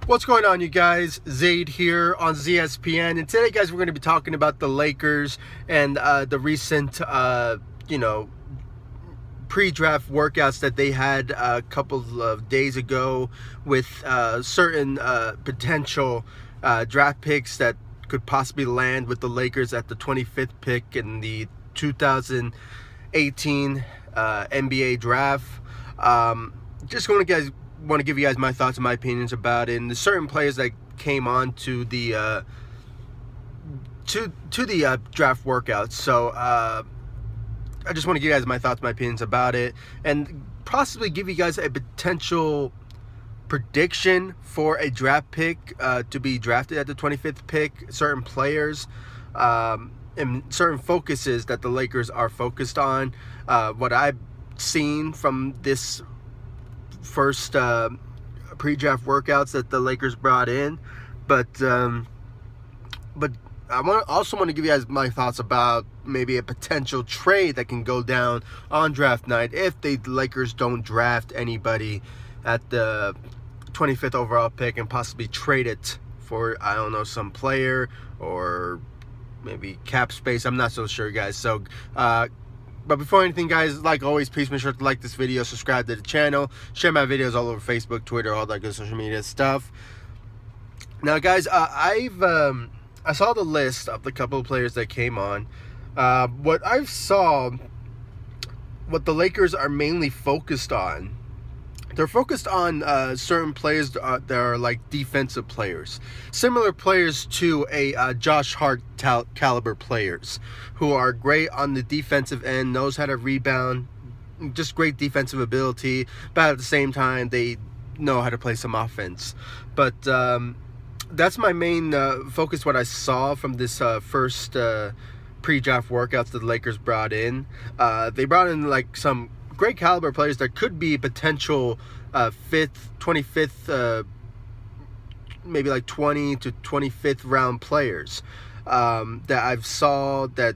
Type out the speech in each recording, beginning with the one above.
What's going on, you guys? Zaid here on ZSPN, and today, guys, we're going to be talking about the Lakers and the recent, pre-draft workouts that they had a couple of days ago with certain potential draft picks that could possibly land with the Lakers at the 25th pick in the 2018 NBA draft. Just want to give you guys my thoughts and my opinions about it, and the certain players that came on to the draft workouts. So I just want to give you guys my thoughts, my opinions about it, and possibly give you guys a potential prediction for a draft pick to be drafted at the 25th pick, certain players and certain focuses that the Lakers are focused on. What I've seen from this first pre-draft workouts that the Lakers brought in, but I also want to give you guys my thoughts about maybe a potential trade that can go down on draft night if the Lakers don't draft anybody at the 25th overall pick and possibly trade it for, I don't know, some player or maybe cap space. I'm not so sure, guys. So but before anything, guys, like always, please make sure to like this video, subscribe to the channel, share my videos all over Facebook, Twitter, all that good social media stuff. Now, guys, I saw the list of the couple of players that came on. What I saw, what the Lakers are mainly focused on, they're focused on certain players that are like defensive players, similar players to a Josh Hart caliber players, who are great on the defensive end, knows how to rebound, just great defensive ability, but at the same time they know how to play some offense. But that's my main focus, what I saw from this first pre-draft workouts that the Lakers brought in. They brought in like some great caliber players that could be potential 25th, maybe like 20 to 25th round players that I've saw that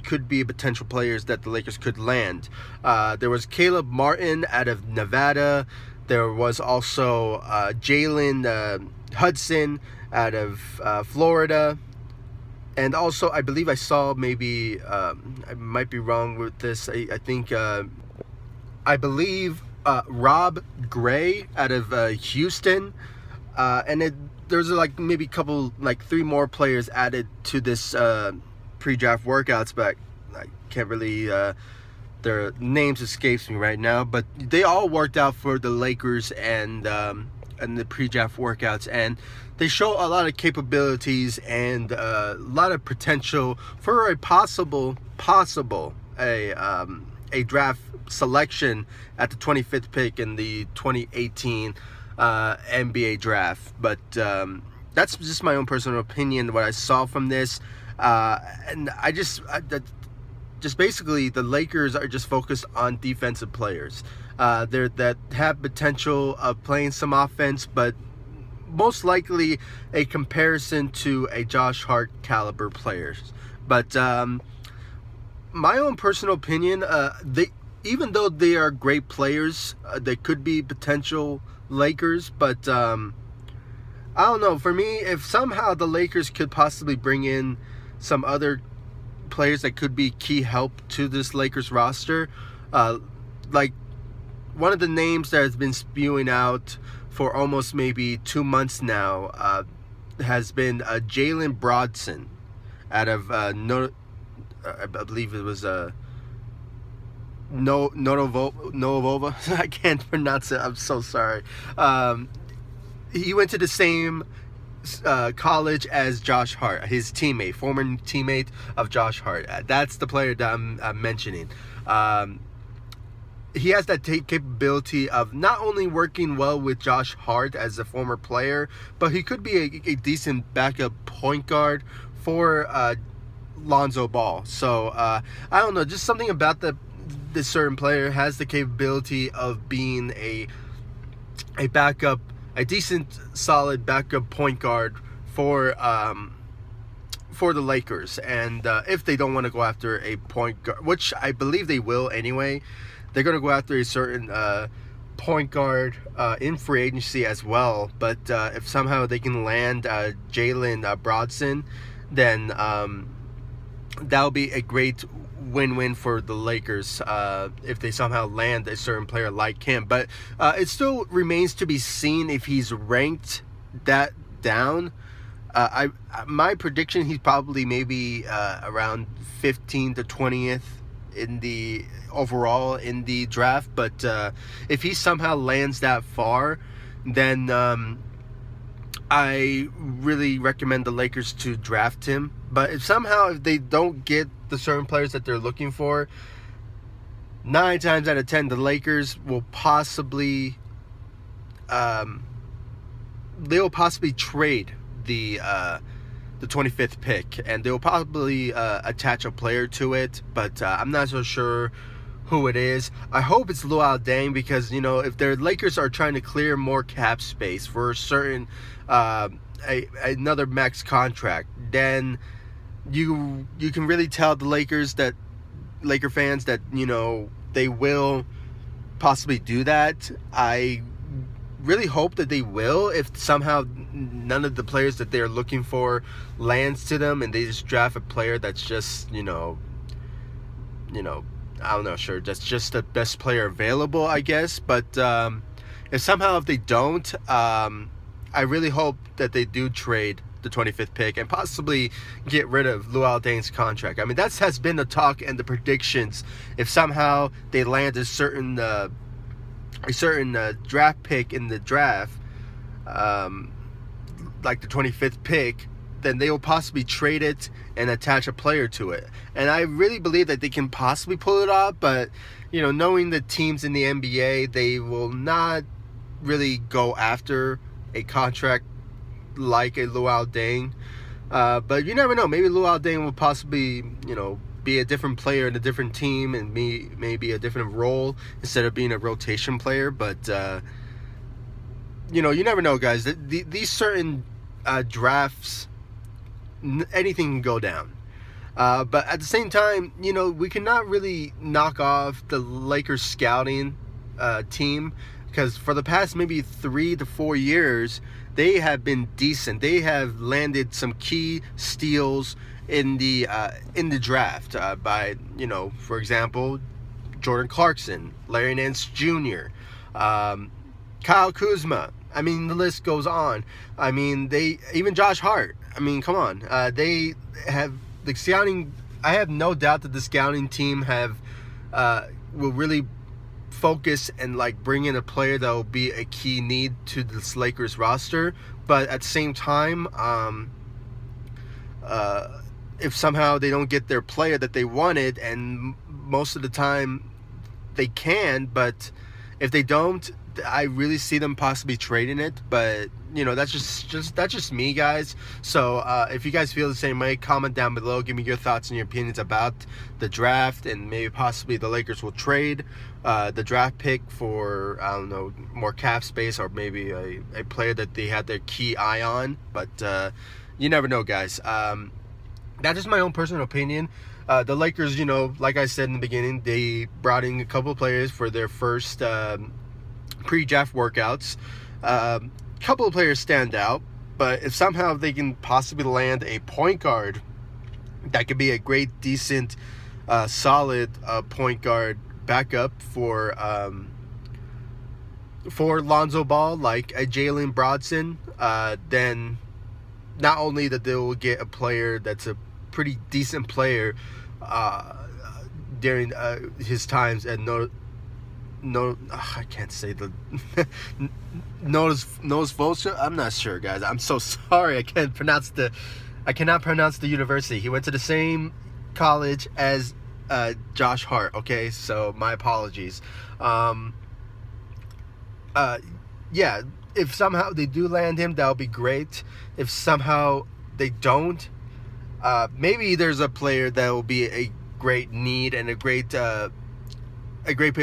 could be potential players that the Lakers could land. There was Caleb Martin out of Nevada. There was also Jalen Hudson out of Florida. And also, I believe I saw maybe, I might be wrong with this, I believe Rob Gray out of Houston, and there's like maybe a couple, like 3 more players added to this pre-draft workouts, but I can't really, their names escapes me right now, but they all worked out for the Lakers and the pre-draft workouts, and they show a lot of capabilities and a lot of potential for a possible a draft selection at the 25th pick in the 2018 NBA draft. But that's just my own personal opinion, what I saw from this, and just basically the Lakers are just focused on defensive players that have potential of playing some offense, but most likely a comparison to a Josh Hart caliber players. But my own personal opinion, even though they are great players, they could be potential Lakers, but I don't know. For me, if somehow the Lakers could possibly bring in some other players that could be key help to this Lakers roster, like one of the names that has been spewing out for almost maybe 2 months now has been Jalen Brodson out of I believe it was Novova. I can't pronounce it. I'm so sorry. He went to the same college as Josh Hart, his teammate, former teammate of Josh Hart. That's the player that I'm mentioning. He has that capability of not only working well with Josh Hart as a former player, but he could be a decent backup point guard for Lonzo Ball. So I don't know, just something about this certain player has the capability of being a backup, a decent, solid backup point guard for the Lakers. And if they don't want to go after a point guard, which I believe they will anyway, they're going to go after a certain point guard in free agency as well. But if somehow they can land Jalen Brodson, then that'll be a great win-win for the Lakers if they somehow land a certain player like him. But it still remains to be seen if he's ranked that down. My prediction, he's probably maybe around 15th to 20th in the overall in the draft. But if he somehow lands that far, then I really recommend the Lakers to draft him. But if they don't get the certain players that they're looking for, 9 times out of 10 the Lakers will possibly trade the 25th pick, and they'll probably attach a player to it, but I'm not so sure who it is. I hope it's Lual-Acuil, because if their Lakers are trying to clear more cap space for a certain another max contract, then you can really tell the Laker fans that they will possibly do that. I really hope that they will, if somehow none of the players that they're looking for lands to them, and they just draft a player that's just I don't know, sure, that's just the best player available, I guess. But if they don't, I really hope that they do trade the 25th pick and possibly get rid of Lual-Acuil's contract. I mean, that has been the talk and the predictions. If somehow they land a certain draft pick in the draft, like the 25th pick, then they will possibly trade it and attach a player to it. And I really believe that they can possibly pull it off, but knowing the teams in the NBA, they will not really go after a contract like a Lual-Acuil. But you never know. Maybe Lual-Acuil will possibly be a different player in a different team and maybe a different role instead of being a rotation player. But you never know, guys. These certain drafts, anything can go down. But at the same time, we cannot really knock off the Lakers scouting team, because for the past maybe 3 to 4 years, they have been decent. They have landed some key steals in the draft by, for example, Jordan Clarkson, Larry Nance Jr., Kyle Kuzma. I mean, the list goes on. I mean, even Josh Hart. I mean, come on. They have the scouting. I have no doubt that the scouting team will really focus and bring in a player that will be a key need to this Lakers roster. But at the same time, if somehow they don't get their player that they wanted, and most of the time they can, but if they don't, I really see them possibly trading it. But that's just me, guys. So if you guys feel the same way, comment down below, give me your thoughts and your opinions about the draft, and maybe possibly the Lakers will trade the draft pick for, I don't know, more cap space, or maybe a player that they had their key eye on. But you never know, guys. That's just my own personal opinion. The Lakers, like I said in the beginning, they brought in a couple of players for their first pre-draft workouts. Couple of players stand out, but if somehow they can possibly land a point guard that could be a great, decent, solid point guard backup for Lonzo Ball, like a Jalen Brodson, then not only that they will get a player that's a pretty decent player during his times at I can't say the Nose Vulture. I'm not sure, guys. I'm so sorry. I cannot pronounce the university. He went to the same college as Josh Hart. Okay, so my apologies. Yeah, if somehow they do land him, that'll be great. If somehow they don't, maybe there's a player that will be a great need and a great player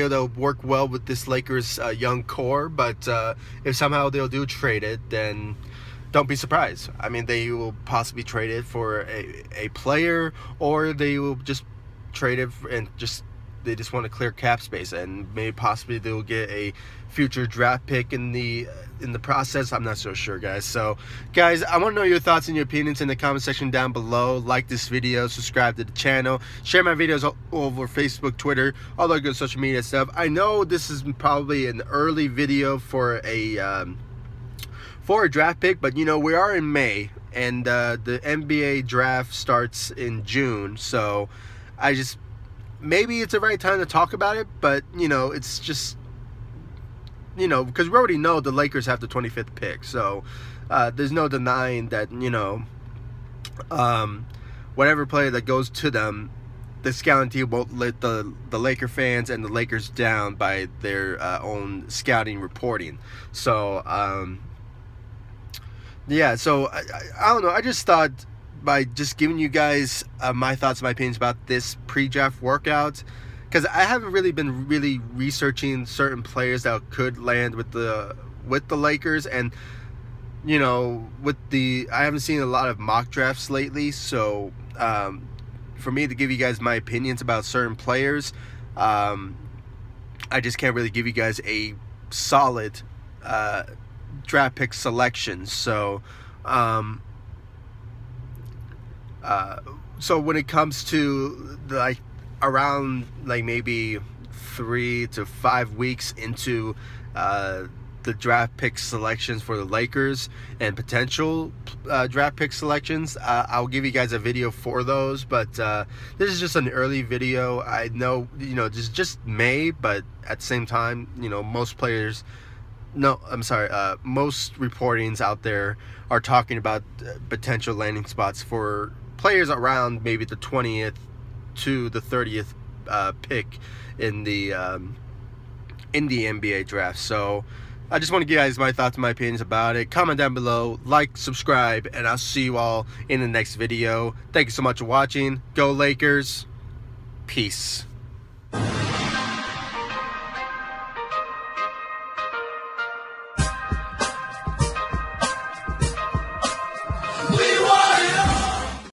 that will work well with this Lakers young core. But if somehow they'll do trade it, then don't be surprised. I mean, they will possibly trade it for a player, or they will just trade it and just they just want to clear cap space, and maybe possibly they will get a future draft pick in the process. I'm not so sure, guys. So guys, I want to know your thoughts and your opinions in the comment section down below. Like this video, subscribe to the channel, share my videos all over Facebook, Twitter, all that good social media stuff. I know this is probably an early video for a draft pick, but you know, we are in May, and the NBA draft starts in June, so maybe it's the right time to talk about it. But you know, it's just, you know, because we already know the Lakers have the 25th pick, so there's no denying that, you know, whatever player that goes to them, the scouting team won't let the Laker fans and the Lakers down by their own scouting reporting. So yeah, so I don't know, I just thought by just giving you guys my thoughts, my opinions about this pre-draft workout, because I haven't really been researching certain players that could land with the Lakers, and you know, I haven't seen a lot of mock drafts lately, so for me to give you guys my opinions about certain players, I just can't really give you guys a solid draft pick selection. So so when it comes to around maybe 3 to 5 weeks into the draft pick selections for the Lakers and potential draft pick selections, I'll give you guys a video for those. But this is just an early video. I know, you know, this is just May, but at the same time, you know, most reportings out there are talking about potential landing spots for players around maybe the 20th to the 30th pick in the NBA draft. So I just want to give you guys my thoughts and my opinions about it. Comment down below, like, subscribe, and I'll see you all in the next video. Thank you so much for watching. Go Lakers. Peace.